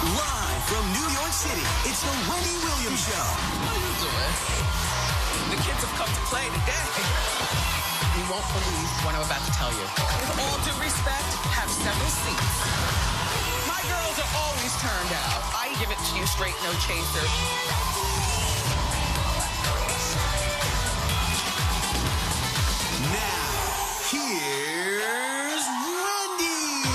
Live from New York City, it's the Wendy Williams Show. How you doing? The kids have come to play today. You won't believe what I'm about to tell you. With all due respect, have several seats. My girls are always turned out. I give it to you straight, no chaser. Now, here's Wendy.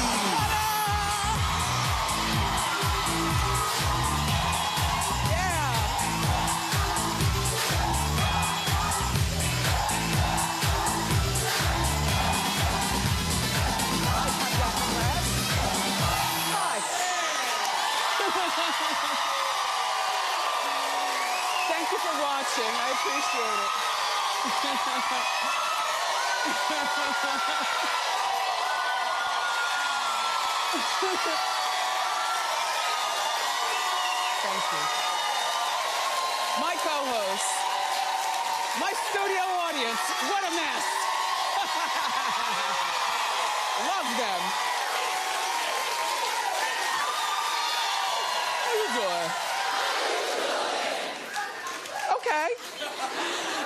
Thank you for watching. I appreciate it. Thank you. My co-hosts, my studio audience, what a mess. Love them. How you doing? Okay.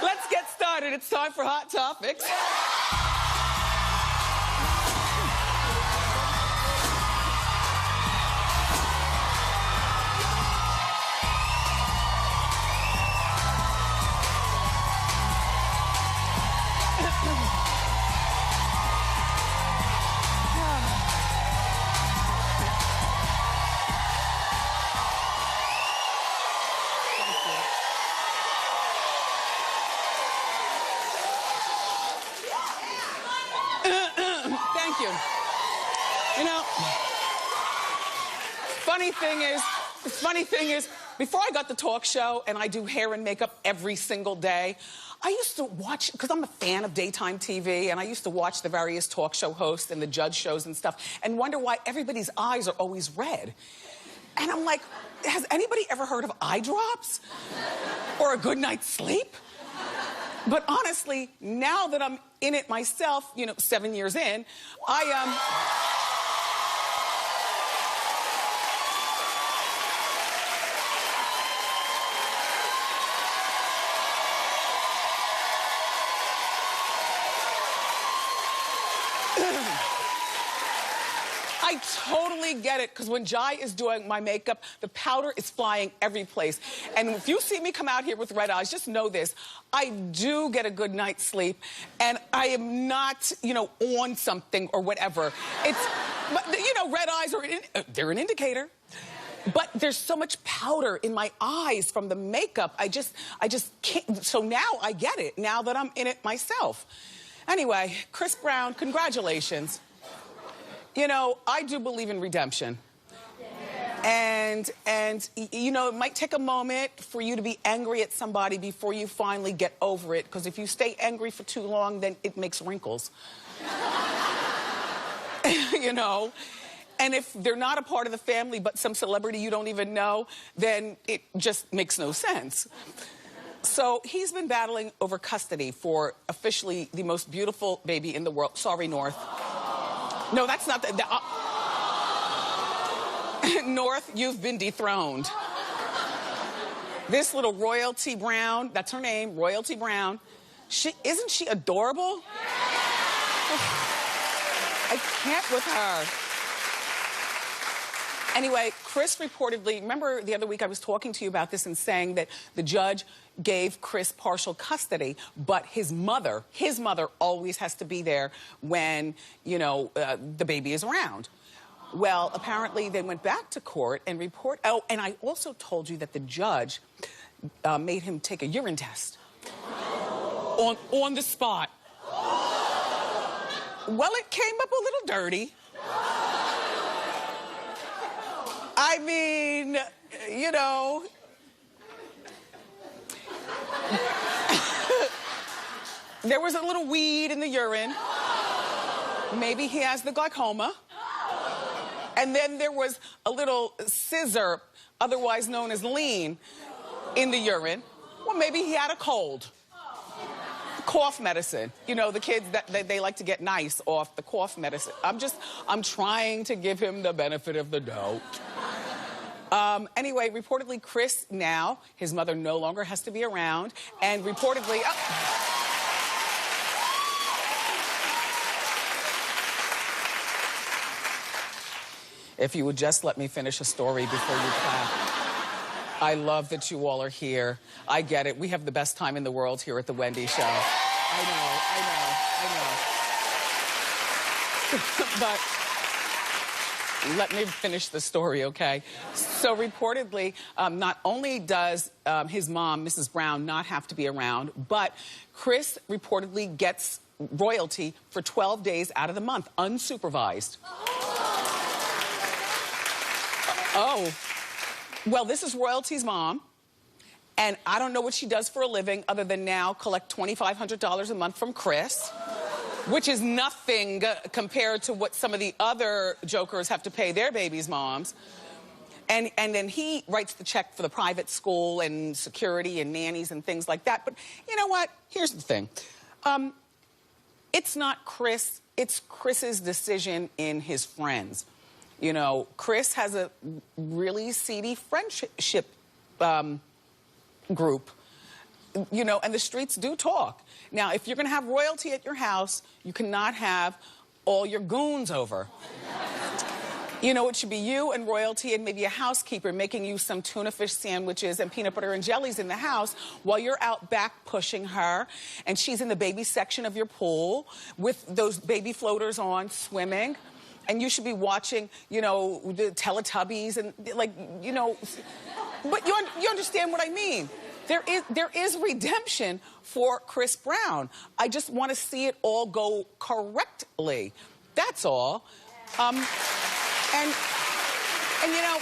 Let's get started. It's time for Hot Topics. Thank you. You know, funny thing is, before I got the talk show and I do hair and makeup every single day, I used to watch, because I'm a fan of daytime TV, and I used to watch the various talk show hosts and the judge shows and stuff and wonder why everybody's eyes are always red. And I'm like, has anybody ever heard of eye drops? Or a good night's sleep? But honestly, now that I'm in it myself, you know, 7 years in, I totally get it, because when Jai is doing my makeup, the powder is flying every place. And if you see me come out here with red eyes, just know this. I do get a good night's sleep, and I am not, you know, on something or whatever. But, you know, red eyes are, they're an indicator. But there's so much powder in my eyes from the makeup. I just can't. So now I get it, now that I'm in it myself. Anyway, Chris Brown, congratulations. You know, I do believe in redemption. And you know, it might take a moment for you to be angry at somebody before you finally get over it, because if you stay angry for too long, then it makes wrinkles. You know? And if they're not a part of the family but some celebrity you don't even know, then it just makes no sense. So he's been battling over custody for officially the most beautiful baby in the world. Sorry, North. No, that's not the North, you've been dethroned. This little Royalty Brown, that's her name, Royalty Brown. Isn't she adorable? I can't with her. Anyway, Chris reportedly, remember the other week I was talking to you about this and saying that the judge gave Chris partial custody, but his mother always has to be there when, you know, the baby is around. Well, apparently they went back to court and oh, and I also told you that the judge made him take a urine test on the spot. Well, it came up a little dirty. I mean, you know, there was a little weed in the urine. Maybe he has the glaucoma. And then there was a little scissor, otherwise known as lean, in the urine. Well, maybe he had a cold. Cough medicine. You know, the kids, they like to get nice off the cough medicine. I'm trying to give him the benefit of the doubt. Anyway, reportedly, Chris now, his mother no longer has to be around, and reportedly... If you would just let me finish a story before you clap. I love that you all are here. I get it. We have the best time in the world here at the Wendy Show. I know. But let me finish the story, okay? So reportedly, not only does his mom, Mrs. Brown, not have to be around, but Chris reportedly gets royalty for 12 days out of the month, unsupervised. Oh, well, this is royalty's mom, and I don't know what she does for a living other than now collect $2,500 a month from Chris, which is nothing compared to what some of the other jokers have to pay their babies' moms. And then he writes the check for the private school and security and nannies and things like that. But you know what? Here's the thing. It's not Chris. It's Chris's decision in his friends. You know, Chris has a really seedy friendship group, you know, and the streets do talk. Now, if you're going to have royalty at your house, you cannot have all your goons over. You know, it should be you and royalty and maybe a housekeeper making you some tuna fish sandwiches and peanut butter and jellies in the house while you're out back pushing her, and she's in the baby section of your pool with those baby floaters on, swimming. And you should be watching, you know, the Teletubbies and, like, you know... But you understand what I mean. There is redemption for Chris Brown. I just want to see it all go correctly. That's all. And you know...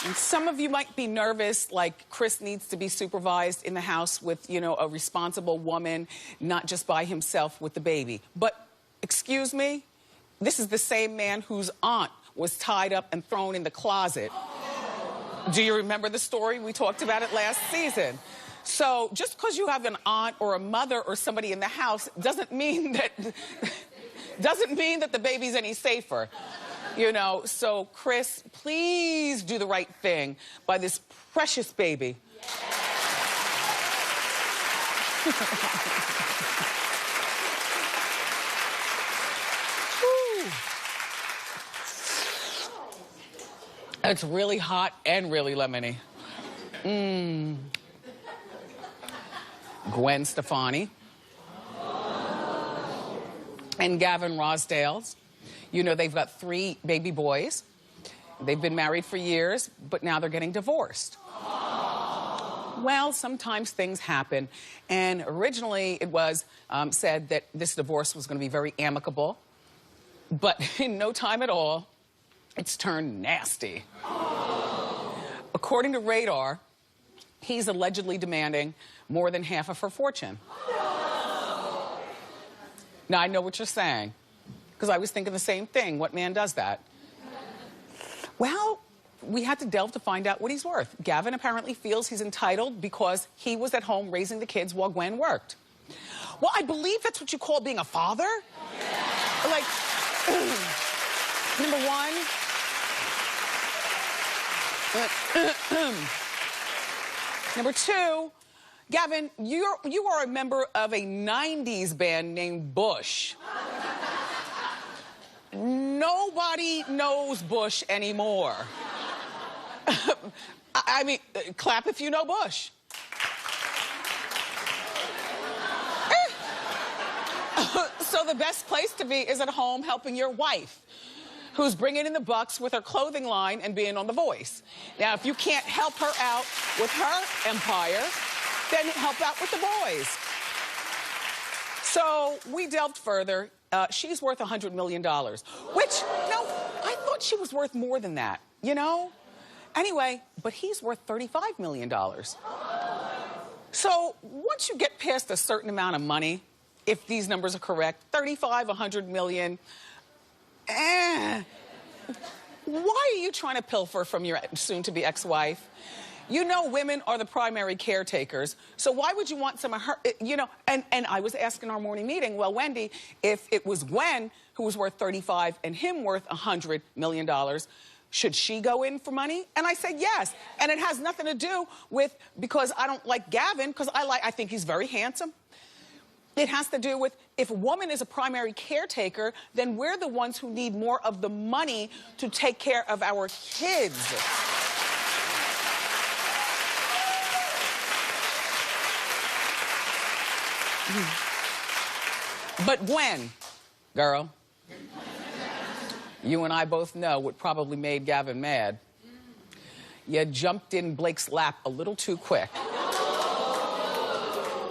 And some of you might be nervous, like Chris needs to be supervised in the house with, you know, a responsible woman, not just by himself with the baby. But, excuse me, this is the same man whose aunt was tied up and thrown in the closet. Do you remember the story? We talked about it last season. So, just because you have an aunt or a mother or somebody in the house doesn't mean that the baby's any safer. You know, so Chris, please do the right thing by this precious baby. It's really hot and really lemony. Gwen Stefani and Gavin Rossdale's. You know, they've got 3 baby boys. They've been married for years, but now they're getting divorced. Well, sometimes things happen. And originally it was said that this divorce was going to be very amicable. But in no time at all, it's turned nasty. According to Radar, he's allegedly demanding more than half of her fortune. Now, I know what you're saying, because I was thinking the same thing. What man does that? Well, we had to delve to find out what he's worth. Gavin apparently feels he's entitled because he was at home raising the kids while Gwen worked. Well, I believe that's what you call being a father. Like, number one, number two, Gavin, you are a member of a 90s band named Bush. Nobody knows Bush anymore. I mean, clap if you know Bush. So the best place to be is at home helping your wife, who's bringing in the bucks with her clothing line and being on The Voice. Now, if you can't help her out with her empire, then help out with the boys. So we delved further. She's worth $100 million, which, no, I thought she was worth more than that, you know? Anyway, but he's worth $35 million. So once you get past a certain amount of money, if these numbers are correct, 35, 100 million, why are you trying to pilfer from your soon-to-be ex-wife? You know women are the primary caretakers, so why would you want some of her, you know, and I was asking our morning meeting, well, Wendy, if it was Gwen who was worth 35 and him worth $100 million, should she go in for money? And I said yes. And it has nothing to do with because I don't like Gavin, because I think he's very handsome. It has to do with if a woman is a primary caretaker, then we're the ones who need more of the money to take care of our kids. But Gwen, girl, you and I both know what probably made Gavin mad. You jumped in Blake's lap a little too quick.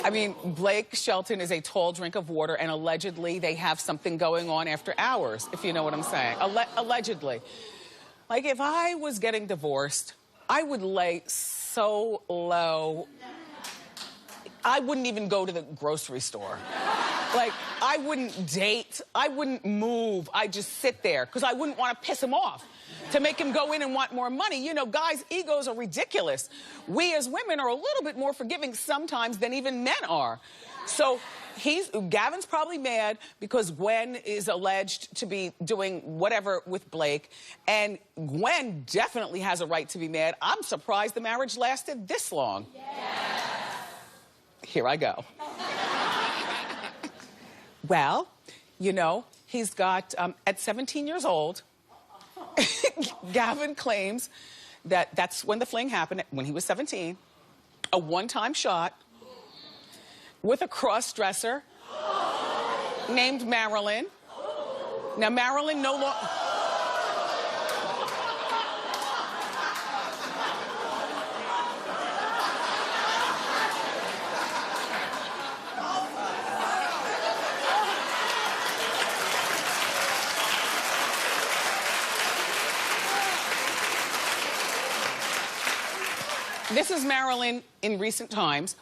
I mean, Blake Shelton is a tall drink of water, and allegedly they have something going on after hours, if you know what I'm saying. Allegedly. Like, if I was getting divorced, I would lay so low, I wouldn't even go to the grocery store. Like, I wouldn't date, I wouldn't move, I'd just sit there, because I wouldn't want to piss him off, to make him go in and want more money. You know, guys' egos are ridiculous. We as women are a little bit more forgiving sometimes than even men are. So Gavin's probably mad because Gwen is alleged to be doing whatever with Blake, and Gwen definitely has a right to be mad. I'm surprised the marriage lasted this long. Yes. Here I go. Well, you know, he's got, at 17 years old, Gavin claims that that's when the fling happened, when he was 17, a one-time shot with a cross-dresser named Marilyn. Now, Marilyn no longer... This is Marilyn in recent times.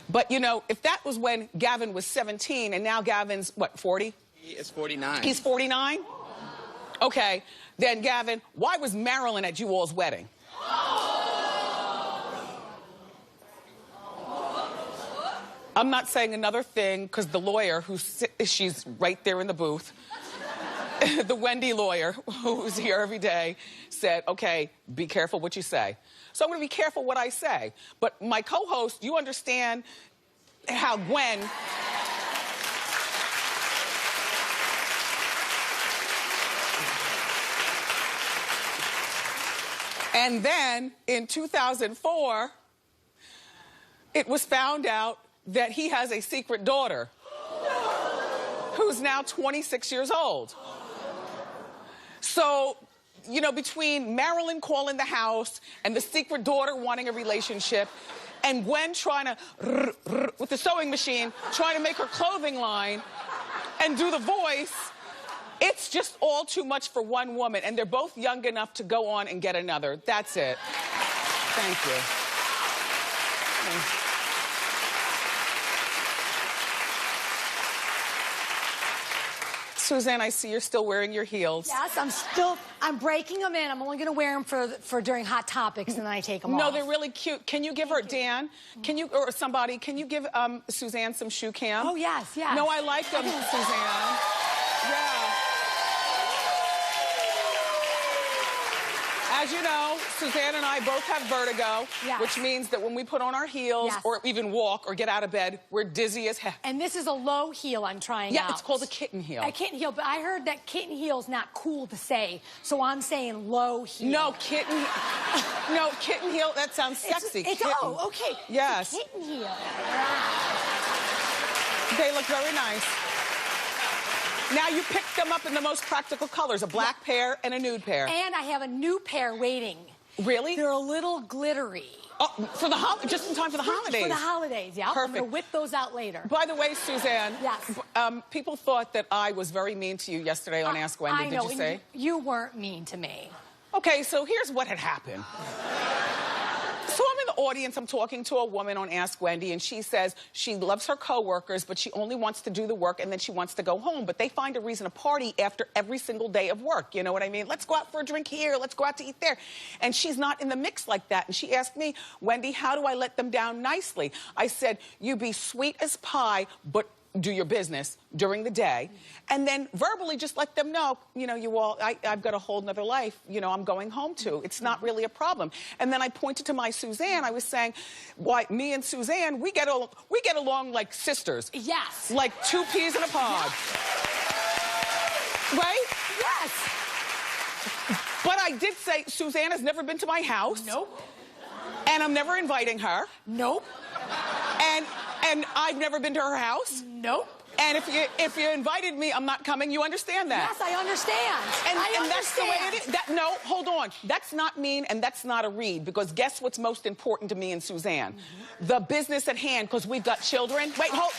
But, you know, if that was when Gavin was 17 and now Gavin's, what, 40? He is 49. He's 49? Okay. Then, Gavin, why was Marilyn at you all's wedding? I'm not saying another thing because the lawyer, she's right there in the booth, the Wendy lawyer, who's here every day, said, okay, be careful what you say. So I'm going to be careful what I say. But my co-host, you understand how Gwen... And then, in 2004, it was found out that he has a secret daughter who's now 26 years old. So, you know, between Marilyn calling the house and the secret daughter wanting a relationship and Gwen trying to, with the sewing machine, trying to make her clothing line and do the voice, it's just all too much for one woman, and they're both young enough to go on and get another. That's it. Thank you. Suzanne, I see you're still wearing your heels. Yes, I'm breaking them in. I'm only going to wear them for during Hot Topics, and then I take them off. No, they're really cute. Can you give her, Dan, can you, or somebody, can you give Suzanne some shoe cam? Oh, yes, yes. No, I like them, Suzanne. Yeah. As you know, Suzanne and I both have vertigo, yes, which means that when we put on our heels, yes, or even walk or get out of bed, we're dizzy as heck. And this is a low heel I'm trying out. Yeah, it's called a kitten heel. A kitten heel, but I heard that kitten heel's not cool to say, so I'm saying low heel. No, kitten heel, that sounds sexy. Oh, okay. Yes. It's a kitten heel. They look very nice. Now you picked them up in the most practical colors, a black pair and a nude pair. And I have a new pair waiting. Really? They're a little glittery. Oh, for the just in time for the holidays. For the holidays, yeah. Perfect. I'm going to whip those out later. By the way, Suzanne. Yes. People thought that I was very mean to you yesterday on Ask Wendy. I know, did you say? You weren't mean to me. Okay, so here's what had happened. So I'm in the audience, I'm talking to a woman on Ask Wendy, and she says she loves her coworkers, but she only wants to do the work, and then she wants to go home. But they find a reason to party after every single day of work. You know what I mean? Let's go out for a drink here. Let's go out to eat there. And she's not in the mix like that. And she asked me, Wendy, how do I let them down nicely? I said, you be sweet as pie, but do your business during the day, and then verbally just let them know, you know, I've got a whole nother life, you know, I'm going home to. It's not really a problem. And then I pointed to my Suzanne. I was saying, why, me and Suzanne, we get along like sisters. Yes. Like two peas in a pod. Yes. Right? Yes. But I did say, Suzanne has never been to my house. Nope. And I'm never inviting her. Nope. And I've never been to her house. Nope. And if you invited me, I'm not coming. You understand that? Yes, I understand. And that's the way it is. No, hold on. That's not mean, and that's not a read, because guess what's most important to me and Suzanne? The business at hand, because we've got children. Wait, hold.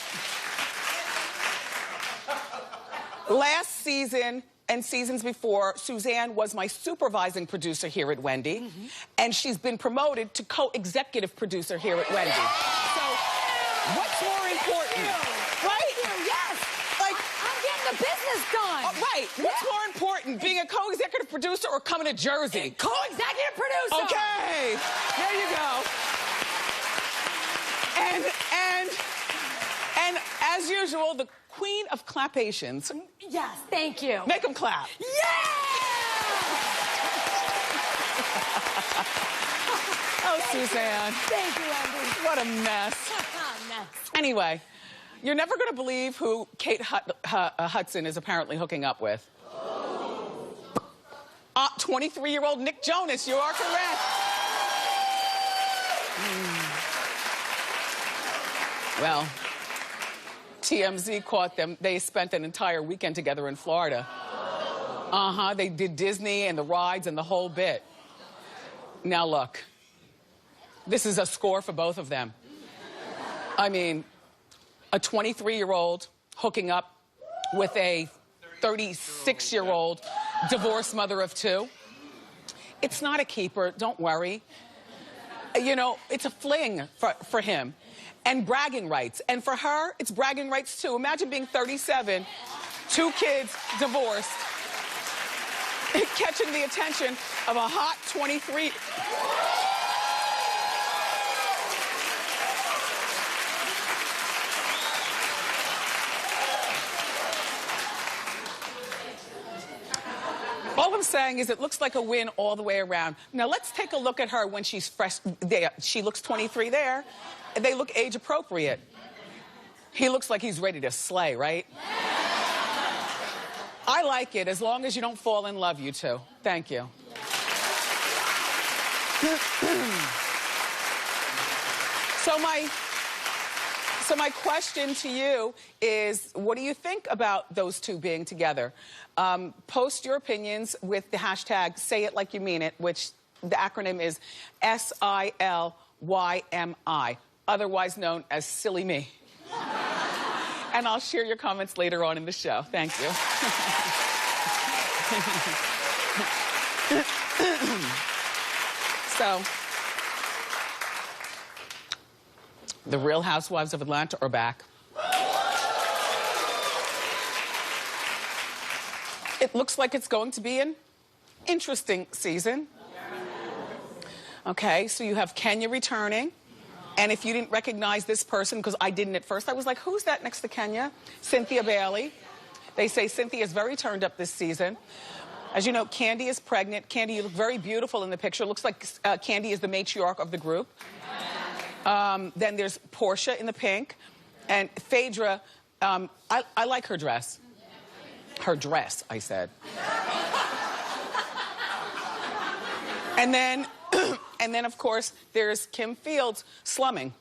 Last season and seasons before, Suzanne was my supervising producer here at Wendy, and she's been promoted to co-executive producer here at Wendy. So, what's more important? Right? Yes. Like, I'm getting the business done. Right. What's more important, being a co-executive producer or coming to Jersey? Co-executive producer. Okay. There you go. And as usual, the queen of clapations. Yes, thank you. Make them clap. Yeah! Oh, Suzanne. Thank you, Wendy. What a mess. Anyway, you're never going to believe who Kate Hudson is apparently hooking up with. 23-year-old Nick Jonas. You are correct. Well, TMZ caught them. They spent an entire weekend together in Florida. They did Disney and the rides and the whole bit. Now, look. This is a score for both of them. I mean, a 23-year-old hooking up with a 36-year-old divorced mother of two. It's not a keeper, don't worry. You know, it's a fling for him. And bragging rights. And for her, it's bragging rights too. Imagine being 37, 2 kids, divorced, catching the attention of a hot 23... All I'm saying is it looks like a win all the way around. Now, let's take a look at her when she's fresh. There, she looks 23 there. They look age appropriate. He looks like he's ready to slay, right? I like it, as long as you don't fall in love, you two. Thank you. So my question to you is, what do you think about those two being together? Post your opinions with the hashtag Say It Like You Mean It, which the acronym is SILYMI, otherwise known as Silly Me. And I'll share your comments later on in the show. Thank you. So, the Real Housewives of Atlanta are back. It looks like it's going to be an interesting season. Okay, so you have Kenya returning. And if you didn't recognize this person, because I didn't at first, I was like, who's that next to Kenya? Cynthia Bailey. They say Cynthia is very turned up this season. As you know, Candy is pregnant. Candy, you look very beautiful in the picture. Looks like Candy is the matriarch of the group. Then there's Portia in the pink. And Phaedra, I like her dress. Her dress, I said. And then, of course, there's Kim Fields slumming.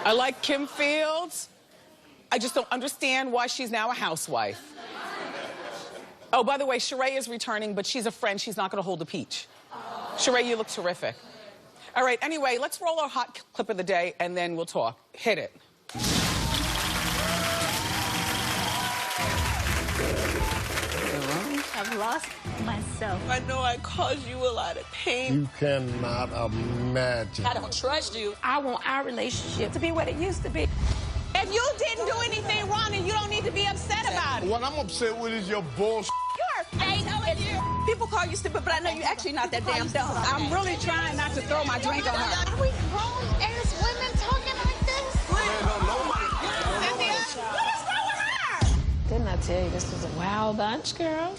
I like Kim Fields. I just don't understand why she's now a housewife. Oh, by the way, Serie is returning, but she's a friend. She's not going to hold a peach. Serie, you look terrific. All right, anyway, let's roll our hot clip of the day, and then we'll talk. Hit it. I've lost myself. I know I caused you a lot of pain. You cannot imagine. I don't trust you. I want our relationship to be what it used to be. If you didn't do anything wrong, then you don't need to be upset about it. What I'm upset with is your bullshit. You're fake. People call you stupid, but I know you're actually not that damn dumb. I'm really trying not to throw my drink on her. Are we grown-ass women talking like this? Cynthia, what is wrong with her? Didn't I tell you this was a wild bunch, girl?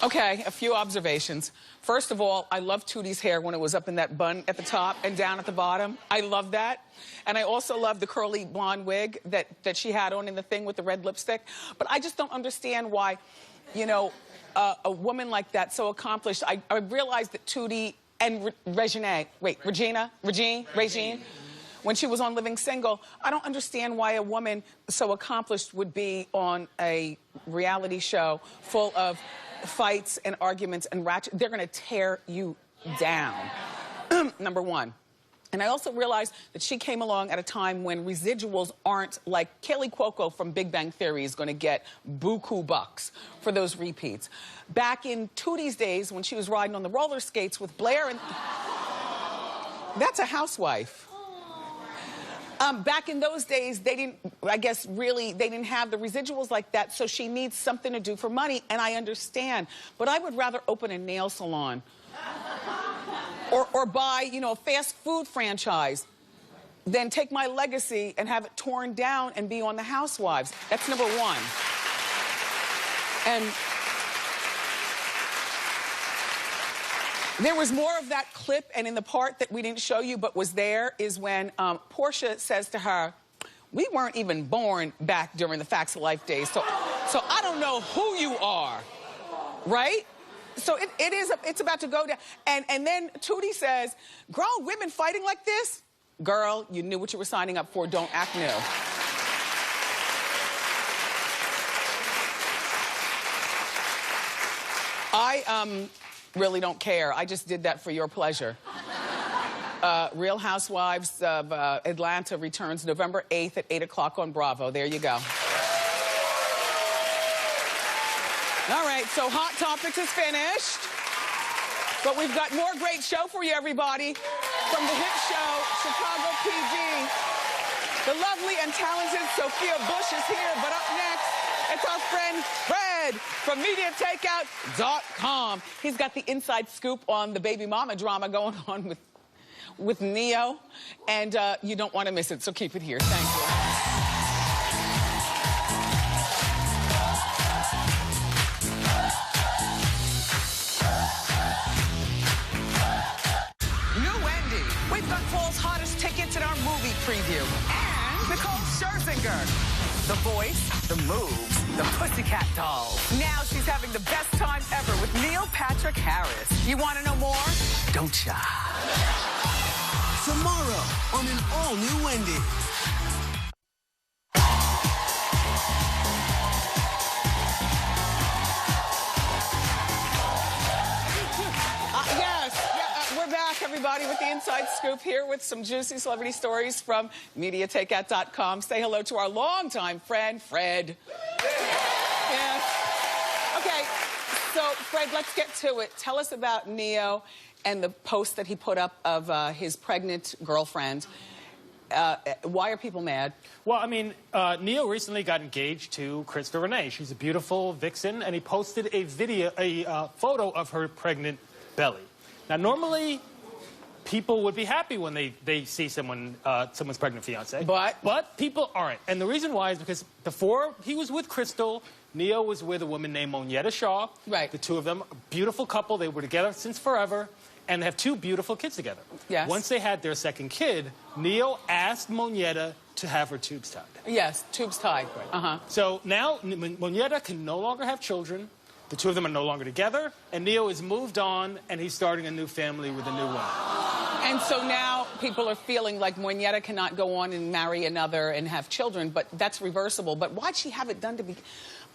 Okay, a few observations. First of all, I love Tootie's hair when it was up in that bun at the top and down at the bottom. I love that. And I also love the curly blonde wig that she had on in the thing with the red lipstick. But I just don't understand why, you know, a woman like that, so accomplished. I realized that Tootie and Regine, when she was on Living Single, I don't understand why a woman so accomplished would be on a reality show full of fights and arguments and ratchet. They're gonna tear you down, number one. And I also realized that she came along at a time when residuals aren't like Kelly Cuoco from Big Bang Theory is gonna get buku bucks for those repeats. Back in Tootie's days when she was riding on the roller skates with Blair and... That's a housewife. Back in those days, they didn't, I guess, really, they didn't have the residuals like that, so she needs something to do for money, and I understand. But I would rather open a nail salon or buy, you know, a fast food franchise than take my legacy and have it torn down and be on the Housewives. That's number one. And there was more of that clip, and in the part that we didn't show you but was there is when Portia says to her, we weren't even born back during the Facts of Life days, so I don't know who you are, right? So it's about to go down. And then Tootie says, grown women fighting like this? Girl, you knew what you were signing up for, don't act new. I really don't care. I just did that for your pleasure. Real Housewives of Atlanta returns November 8th at 8 o'clock on Bravo. There you go. All right, so Hot Topics is finished. But we've got more great show for you, everybody. From the hit show, Chicago PD. The lovely and talented Sophia Bush is here. But up next, it's our friend Fred from MediaTakeout.com. He's got the inside scoop on the baby mama drama going on with Neo. And you don't want to miss it, so keep it here. Thank you. Wendy. We've got fall's hottest tickets in our movie preview. And Nicole Scherzinger. The voice, the moves, the Pussycat Dolls. Now she's having the best time ever with Neil Patrick Harris. You want to know more? Don't ya? Tomorrow on an all-new Wendy. We're back, everybody, with the inside scoop here with some juicy celebrity stories from MediaTakeout.com. Say hello to our longtime friend, Fred. Yes. Okay, so, Fred, let's get to it. Tell us about Neo and the post that he put up of his pregnant girlfriend. Why are people mad? Well, I mean, Neo recently got engaged to Krista Renee. She's a beautiful vixen, and he posted a photo of her pregnant belly. Now, normally, people would be happy when they see someone's pregnant fiancé. But people aren't. And the reason why is because before he was with Crystal, Neo was with a woman named Monietta Shaw. Right. The two of them, a beautiful couple. They were together since forever, and they have two beautiful kids together. Yes. Once they had their second kid, Neo asked Monietta to have her tubes tied. Yes, tubes tied. Right. So now Monietta can no longer have children. The two of them are no longer together, and Neo has moved on, and he's starting a new family with a new woman. And so now people are feeling like Monietta cannot go on and marry another and have children, but that's reversible. But why'd she have it done to be...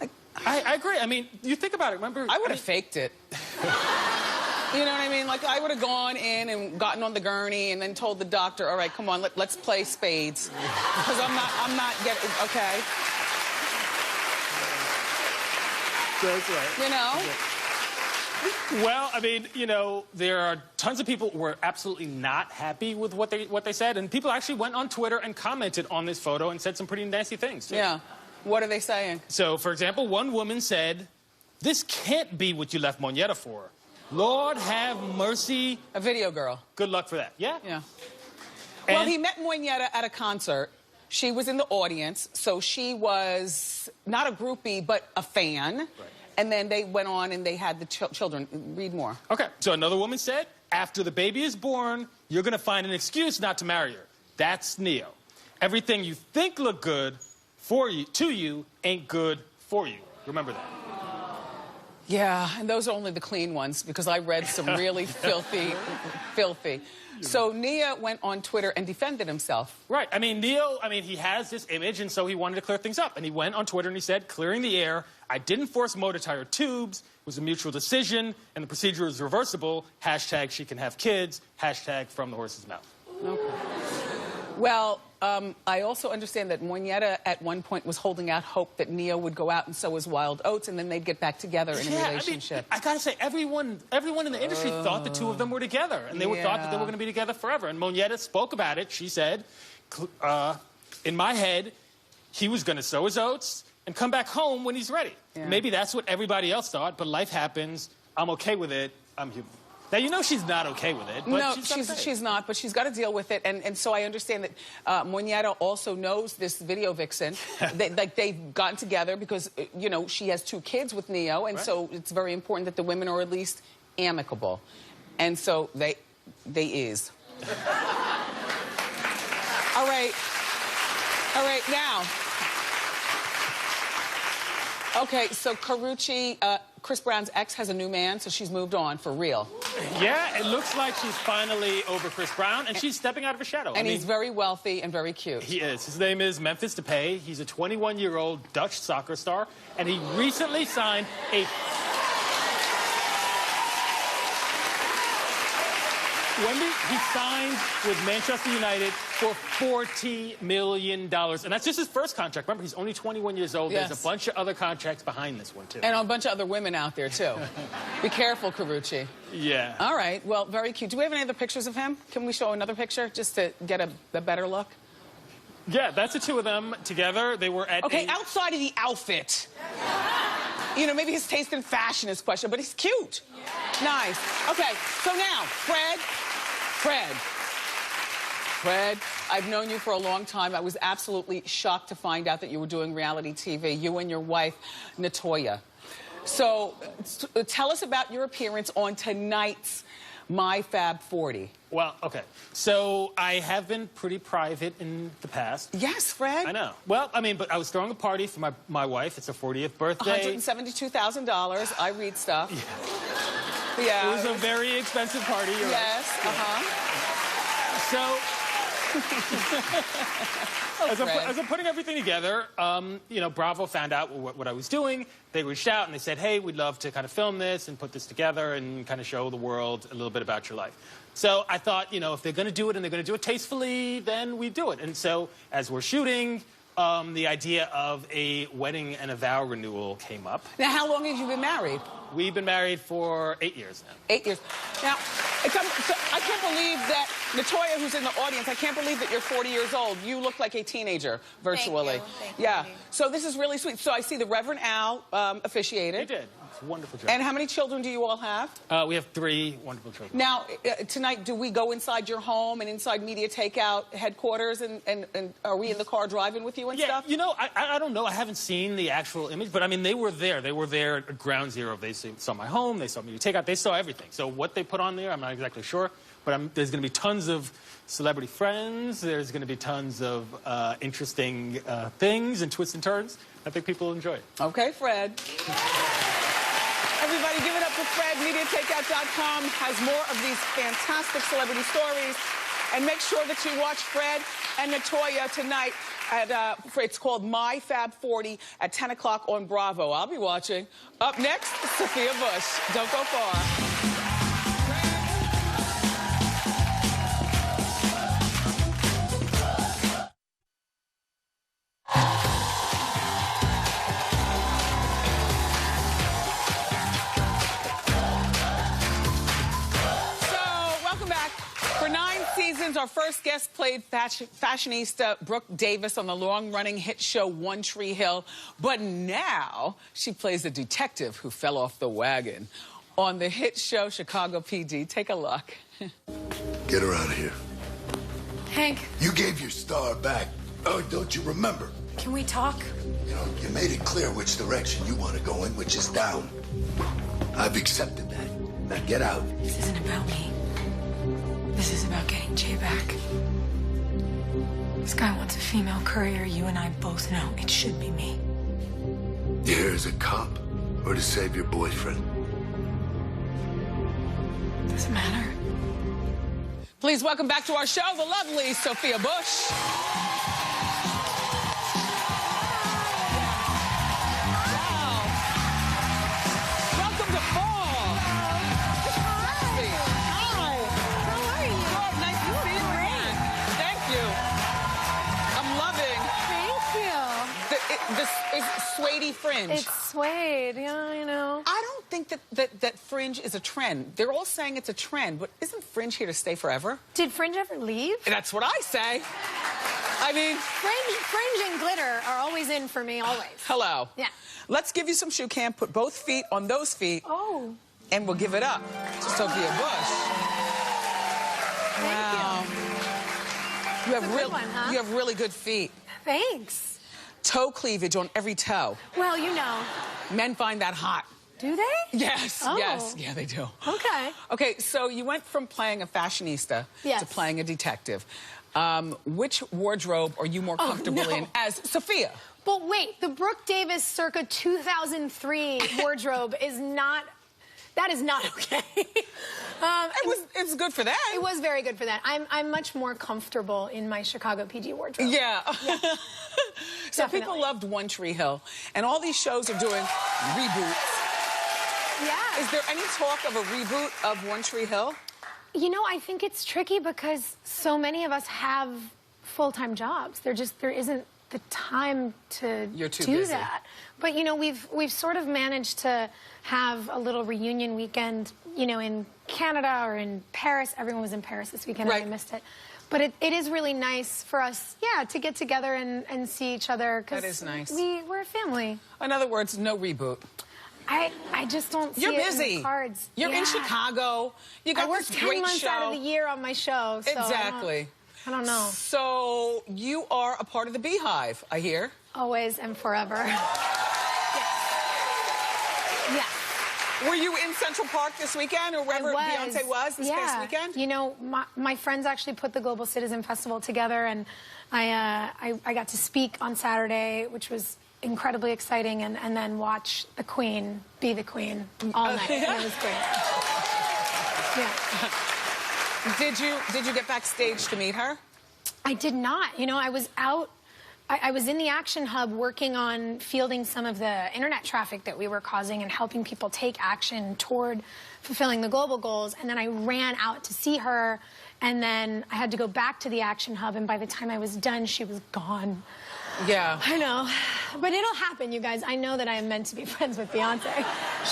Like, I agree. I mean, you think about it. Remember... I would have faked it. You know what I mean? Like, I would have gone in and gotten on the gurney and then told the doctor, all right, come on, let's play spades. Because I'm not getting, okay? That's right. You know? Well, I mean, you know, there are tons of people who were absolutely not happy with what they said, and people actually went on Twitter and commented on this photo and said some pretty nasty things, too. Yeah. What are they saying? So, for example, one woman said, "This can't be what you left Moneta for. Lord have mercy." A video girl. Good luck for that. Yeah? Yeah. And Well, he met Moineta at a concert. She was in the audience, so she was not a groupie, but a fan. Right. And then they went on and they had the children. Read more. Okay, so another woman said, "After the baby is born, you're going to find an excuse not to marry her. That's Neo. Everything you think look good to you ain't good for you." Remember that. Yeah, and those are only the clean ones because I read some really filthy. So Nia went on Twitter and defended himself. Right. I mean, Neo, he has this image, and so he wanted to clear things up. And he went on Twitter and he said, "Clearing the air. I didn't force Mo to tie her tubes. It was a mutual decision, and the procedure is reversible. Hashtag she can have kids. Hashtag from the horse's mouth." Okay. Well, I also understand that Moineta at one point was holding out hope that Neo would go out and sow his wild oats, and then they'd get back together in a relationship. I gotta say, everyone in the industry thought the two of them were together, and they thought that they were going to be together forever. And Moineta spoke about it. She said, "In my head, he was going to sow his oats and come back home when he's ready." Yeah. Maybe that's what everybody else thought, but life happens. I'm okay with it. I'm human. Now, you know she's not okay with it. But no, she's not, but she's got to deal with it. And so I understand that Moineta also knows this video vixen. They've gotten together because, you know, she has 2 kids with Neo, and so it's very important that the women are at least amicable. And so they is. All right, now. Okay, so Karrueche, Chris Brown's ex, has a new man, so she's moved on for real. Yeah, it looks like she's finally over Chris Brown, and she's stepping out of her shadow. And he's very wealthy and very cute. He is. His name is Memphis Depay. He's a 21-year-old Dutch soccer star, and he recently signed a... Wendy, he signed with Manchester United for $40 million. And that's just his first contract. Remember, he's only 21 years old. Yes. There's a bunch of other contracts behind this one, too. And a bunch of other women out there, too. Be careful, Karrueche. Yeah. All right. Well, very cute. Do we have any other pictures of him? Can we show another picture just to get a better look? Yeah, that's the two of them together. They were at outside of the outfit. You know, maybe his taste in fashion is questionable, but he's cute. Yeah. Nice. Okay, so now, Fred, I've known you for a long time. I was absolutely shocked to find out that you were doing reality TV, you and your wife, Natoya. So tell us about your appearance on tonight's My Fab 40. Well, okay. So I have been pretty private in the past. Yes, Fred. I know. Well, but I was throwing a party for my wife. It's her 40th birthday. $172,000. I read stuff. Yeah. It was a very expensive party. Yes. So, as I'm putting everything together, you know, Bravo found out what I was doing. They reached out and they said, "Hey, we'd love to kind of film this and put this together and kind of show the world a little bit about your life." So I thought, you know, if they're going to do it and they're going to do it tastefully, then we do it. And so as we're shooting, the idea of a wedding and a vow renewal came up. Now, how long have you been married? We've been married for 8 years now. 8 years. Now, I can't believe that, Natoya, who's in the audience, I can't believe that you're 40 years old. You look like a teenager, virtually. Thank you. Yeah. So this is really sweet. So I see the Reverend Al officiated. He did. It's a wonderful job. And how many children do you all have? We have 3 wonderful children. Now, tonight, do we go inside your home and inside Media Takeout headquarters, and are we in the car driving with you and stuff? You know, I don't know. I haven't seen the actual image, but I mean, they were there. They were there at ground zero. They saw my home. They saw Media Takeout. They saw everything. So what they put on there, I'm not exactly sure. But there's going to be tons of celebrity friends. There's going to be tons of interesting things and twists and turns. I think people will enjoy it. Okay, Fred. Everybody, give it up for Fred. MediaTakeout.com has more of these fantastic celebrity stories. And make sure that you watch Fred and Natoya tonight at, it's called My Fab 40 at 10 o'clock on Bravo. I'll be watching. Up next, Sophia Bush. Don't go far. back. For 9 seasons, our first guest played fashionista Brooke Davis on the long-running hit show One Tree Hill. But now she plays a detective who fell off the wagon on the hit show Chicago PD. Take a look. Get her out of here. Hank, You gave your star back. Oh, don't you remember? can we talk? You know, you made it clear which direction you want to go in, which is down. I've accepted that. Now get out. This isn't about me. This is about getting Jay back. This guy wants a female courier. You and I both know it should be me. You here as a cop or to save your boyfriend? Doesn't matter. Please welcome back to our show the lovely Sophia Bush. Welcome to fall. Hi. How are you? Oh, nice to see you again. Thank you. I'm loving this is suede fringe. It's suede, yeah, you know. I don't think that fringe is a trend. They're all saying it's a trend, but isn't fringe here to stay forever? Did fringe ever leave? That's what I say. I mean, Fringe and glitter are always in for me, always. hello. Yeah. Let's give you some shoe cam. Put both feet on those feet, Oh, and we'll give it up to Sophia Bush. thank You have a good one, huh? you have really good feet. you. Thanks. Toe cleavage on every toe. Well, you know. Men find that hot. Do they? Yes, Oh. yes, yeah, they do. Okay. Okay, so you went from playing a fashionista Yes. to playing a detective. Which wardrobe are you more comfortable no. in as Sophia? But wait, the Brooke Davis circa 2003 wardrobe is not okay. It's good for that. It was very good for that. I'm much more comfortable in my Chicago PD wardrobe. Yeah. So Definitely. people loved One Tree Hill, and all these shows are doing reboots. Yeah. Is there any talk of a reboot of One Tree Hill? You know, I think it's tricky because so many of us have full-time jobs. There isn't the time to You're too do busy. that. But you know, we've sort of managed to have a little reunion weekend, you know, in Canada or in Paris. Everyone was in Paris this weekend, Right. and I missed it. But it is really nice for us, yeah, to get together and see each other. 'Cause That is nice. We're a family. In other words, no reboot. I just don't see You're it busy. in the cards. You're in Yeah. Chicago. You got I work this 10 great months show. out of the year on my show. So Exactly. I don't know. So you are a part of the Beehive, I hear. Always and forever. Yeah. Were you in Central Park this weekend or wherever Beyonce was this past weekend? You know, my friends actually put the Global Citizen Festival together, and I got to speak on Saturday, which was incredibly exciting, and then watch the Queen be the Queen all night. And it was great. Yeah. Did you get backstage to meet her? I did not. You know, I was out. I was in the Action Hub working on fielding some of the internet traffic that we were causing and helping people take action toward fulfilling the global goals. And then I ran out to see her, and then I had to go back to the Action Hub, and by the time I was done, she was gone. Yeah. I know. But it'll happen, you guys. I know that I am meant to be friends with Beyonce.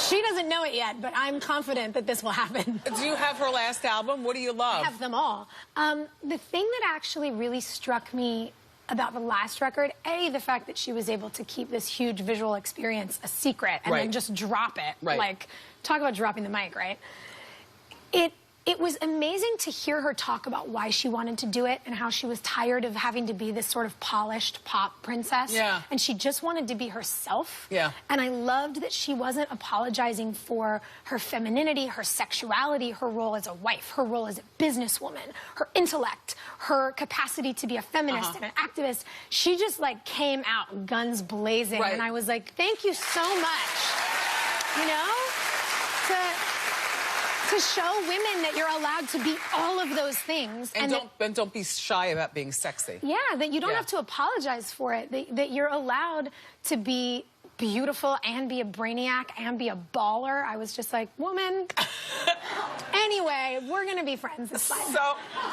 She doesn't know it yet, but I'm confident that this will happen. Do you have her last album? What do you love? I have them all. The thing that actually really struck me about the last record, the fact that she was able to keep this huge visual experience a secret and then just drop it. Right. Like, talk about dropping the mic, right? It was amazing to hear her talk about why she wanted to do it and how she was tired of having to be this sort of polished pop princess. Yeah. And she just wanted to be herself. Yeah. And I loved that she wasn't apologizing for her femininity, her sexuality, her role as a wife, her role as a businesswoman, her intellect, her capacity to be a feminist and an activist. She just like came out guns blazing. Right. And I was like, thank you so much. You know? To show women that you're allowed to be all of those things. And don't be shy about being sexy. Yeah, that you don't have to apologize for it. That you're allowed to be beautiful and be a brainiac and be a baller. I was just like, woman. Anyway, we're going to be friends. It's fine.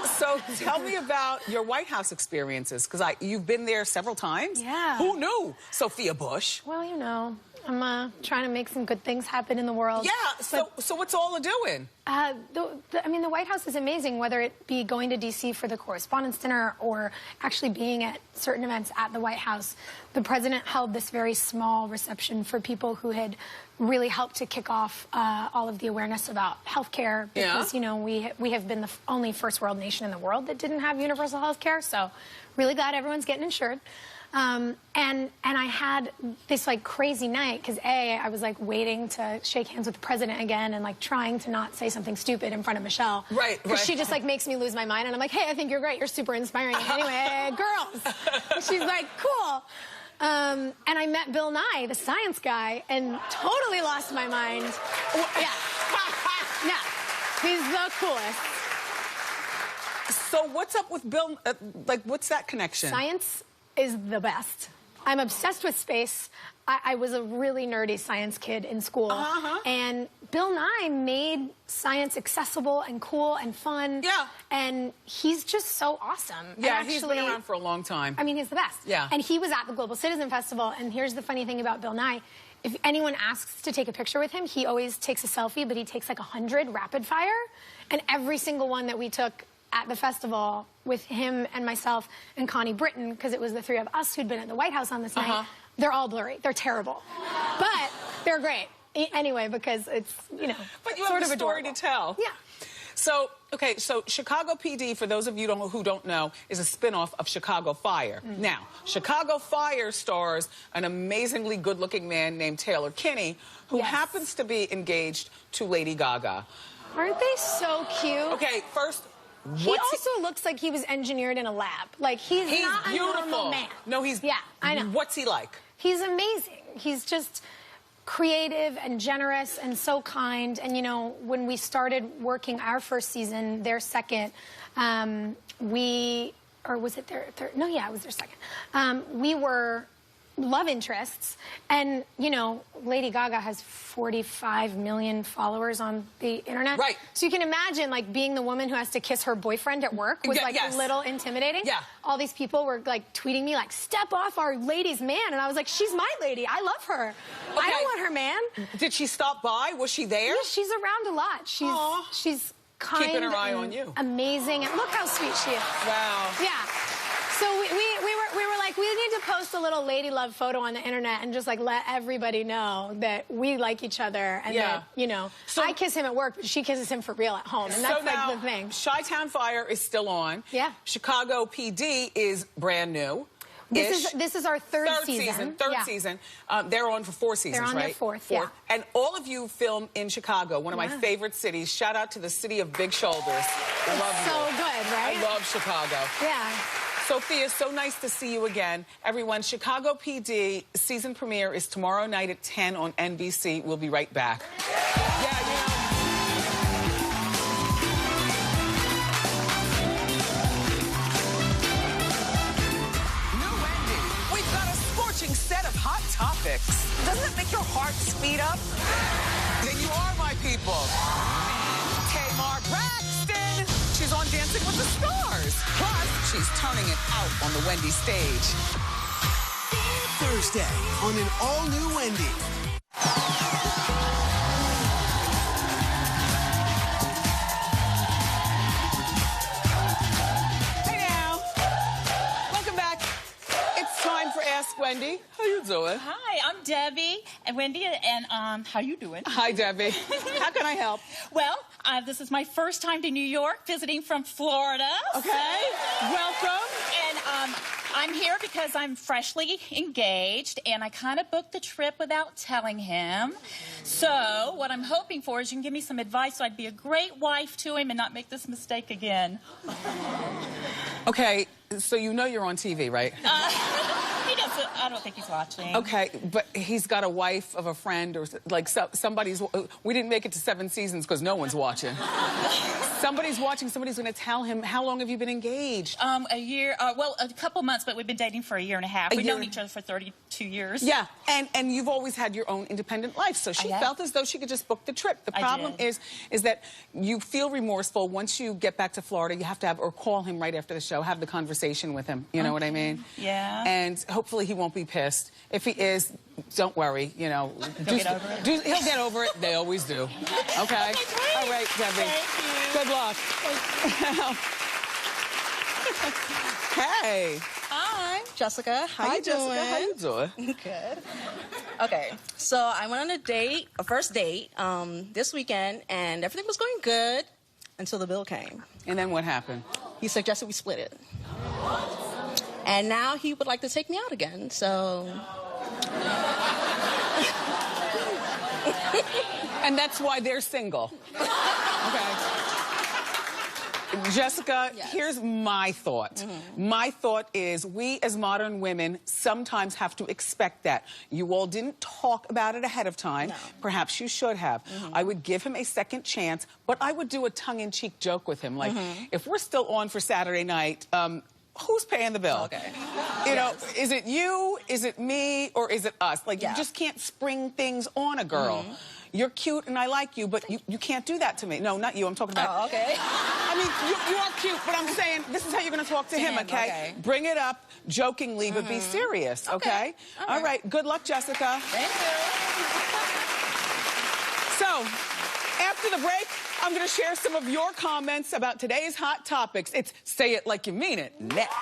So tell me about your White House experiences, because you've been there several times. Yeah. Who knew Sophia Bush? Well, you know, I'm trying to make some good things happen in the world. Yeah, so what's all doing? I mean, the White House is amazing, whether it be going to D.C. for the Correspondents' Dinner or actually being at certain events at the White House. The president held this very small reception for people who had really helped to kick off all of the awareness about health care because, you know, we have been the only first world nation in the world that didn't have universal health care, so really glad everyone's getting insured. And I had this like crazy night because I was like waiting to shake hands with the president again and like trying to not say something stupid in front of Michelle. Right. Because she just like makes me lose my mind and I'm like, hey, I think you're great. You're super inspiring. Anyway, girls. She's like, cool. And I met Bill Nye, the science guy, and totally lost my mind. Yeah. Yeah. He's the coolest. So what's up with Bill? Like, what's that connection? Science is the best. I'm obsessed with space. I was a really nerdy science kid in school. And Bill Nye made science accessible and cool and fun. Yeah. And he's just so awesome. Yeah, and he's been around for a long time. I mean, he's the best. Yeah. And he was at the Global Citizen Festival. And here's the funny thing about Bill Nye. If anyone asks to take a picture with him, he always takes a selfie, but he takes like 100 rapid fire. And every single one that we took at the festival with him and myself and Connie Britton, because it was the three of us who'd been at the White House on this night, they're all blurry. They're terrible. But they're great. Anyway, because it's, you know, but you sort have of a story adorable. to tell. Yeah. So, okay, so Chicago PD, for those of you who don't know, is a spinoff of Chicago Fire. Now, Chicago Fire stars an amazingly good-looking man named Taylor Kinney, who happens to be engaged to Lady Gaga. Aren't they so cute? Okay, first, he also looks like he was engineered in a lab. Like, he's not beautiful. a normal man. No, he's... Yeah, I know. What's he like? He's amazing. He's just creative and generous and so kind. And, you know, when we started working our first season, their second, or was it their third? No, yeah, it was their second. We were love interests. And, you know, Lady Gaga has 45 million followers on the internet. Right. So you can imagine, like, being the woman who has to kiss her boyfriend at work was, like, a little intimidating. Yeah. All these people were, like, tweeting me, like, step off our lady's man. And I was like, she's my lady. I love her. Okay. I don't want her man. Did she stop by? Was she there? Yeah, she's around a lot. She's kind. Keeping her eye on you. Amazing. And look how sweet she is. Wow. Yeah. So we were like, we need to post a little lady love photo on the internet and just like let everybody know that we like each other and that, you know, so I kiss him at work, but she kisses him for real at home. And that's like the thing. Chi-Town Fire is still on. Yeah. Chicago PD is brand new. This is our third season. Third season. They're on for 4 seasons, They're on right? their fourth, yeah. And all of you film in Chicago, one of my favorite cities. Shout out to the city of big shoulders. Love you. So good, right? I love Chicago. Yeah. Sophia, so nice to see you again. Everyone, Chicago PD season premiere is tomorrow night at 10 on NBC. We'll be right back. Yeah, you know. New Wendy, we've got a scorching set of hot topics. Doesn't it make your heart speed up? Then you are my people. Tamar Braxton. She's on Dancing with the Stars. Plus, she's turning it out on the Wendy stage. Thursday on an all-new Wendy. Hey now. Welcome back. It's time for Ask Wendy. How you doing? Hi, I'm Debbie and Wendy, and how you doing? Hi, Debbie. How can I help? Well, this is my first time to New York, visiting from Florida. Okay. Welcome. And I'm here because I'm freshly engaged, and I kind of booked the trip without telling him. So what I'm hoping for is you can give me some advice so I'd be a great wife to him and not make this mistake again. Okay, so you know you're on TV, right? He doesn't. I don't think he's watching. Okay, but he's got a wife of a friend or like somebody's. We didn't make it to 7 seasons because no one's watching. Somebody's watching. Somebody's going to tell him. How long have you been engaged? A year. Well, a couple months, but we've been dating for a year and a half. We've known each other for 32 years. Yeah, and you've always had your own independent life, so she felt as though she could just book the trip. The problem is that you feel remorseful once you get back to Florida. You have to have or call him right after the show, have the conversation with him. You know what I mean? Yeah. And hopefully he won't be pissed. If he is, Don't worry, you know. He'll get over it? He'll get over it. They always do. Okay? All right, Debbie. Good luck. Hey. Hi, Jessica. How Hi, you doing? Jessica. How you doing? Good. Okay, so I went on a first date, this weekend, and everything was going good until the bill came. And then what happened? He suggested we split it. And now he would like to take me out again, so... And that's why they're single. Okay. Jessica, Yes. here's my thought. Mm-hmm. My thought is we as modern women sometimes have to expect that. You all didn't talk about it ahead of time. No. Perhaps you should have. Mm-hmm. I would give him a second chance, but I would do a tongue-in-cheek joke with him. Like, if we're still on for Saturday night, who's paying the bill? Okay. You know, is it you, is it me, or is it us? Like, Yeah. you just can't spring things on a girl. You're cute and I like you, but you can't do that to me. No, not you. I'm talking about... Oh, okay. I mean, you are cute, but I'm saying this is how you're going to talk to him, okay? Okay. Bring it up jokingly, but be serious, okay? All right. Good luck, Jessica. Thank you. So, after the break, I'm going to share some of your comments about today's hot topics. It's Say It Like You Mean It. Next.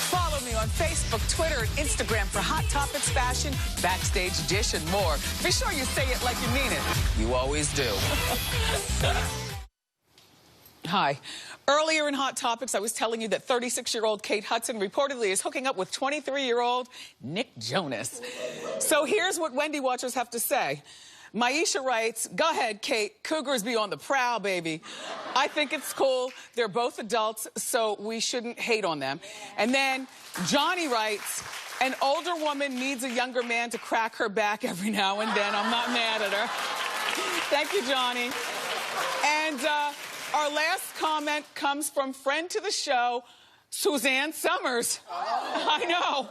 Follow me on Facebook, Twitter, and Instagram for Hot Topics, fashion, backstage dish, and more. Be sure you say it like you mean it. You always do. Hi. Earlier in Hot Topics, I was telling you that 36-year-old Kate Hudson reportedly is hooking up with 23-year-old Nick Jonas. So here's what Wendy watchers have to say. Maisha writes, go ahead, Kate. Cougars be on the prowl, baby. I think it's cool. They're both adults, so we shouldn't hate on them. And then Johnny writes, an older woman needs a younger man to crack her back every now and then. I'm not mad at her. Thank you, Johnny. And our last comment comes from friend to the show, Suzanne Summers. I know.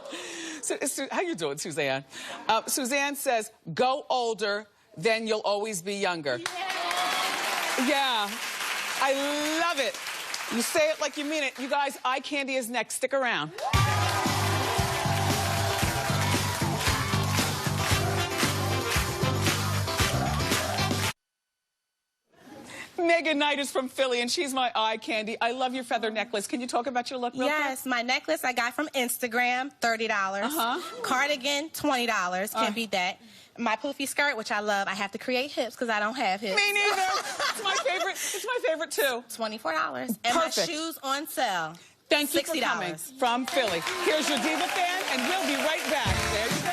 How you doing, Suzanne? Suzanne says, go older, then you'll always be younger. Yeah. I love it. You say it like you mean it. You guys, eye candy is next. Stick around. Megan Knight is from Philly, and she's my eye candy. I love your feather necklace. Can you talk about your look real quick? Yes, my necklace I got from Instagram, $30. Cardigan, $20. Can't beat that. My poofy skirt, which I love. I have to create hips because I don't have hips. Me neither. It's my favorite. It's my favorite too. $24. And Perfect. my shoes on sale. Thank you $60. for coming from Philly. Here's your Diva fan, and we'll be right back. There you go.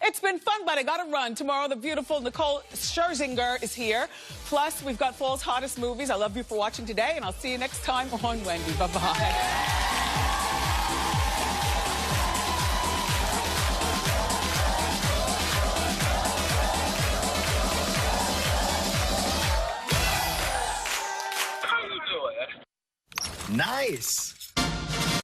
It's been fun, but I gotta run. Tomorrow, the beautiful Nicole Scherzinger is here. Plus, we've got fall's hottest movies. I love you for watching today, and I'll see you next time on Wendy. Bye-bye. Nice.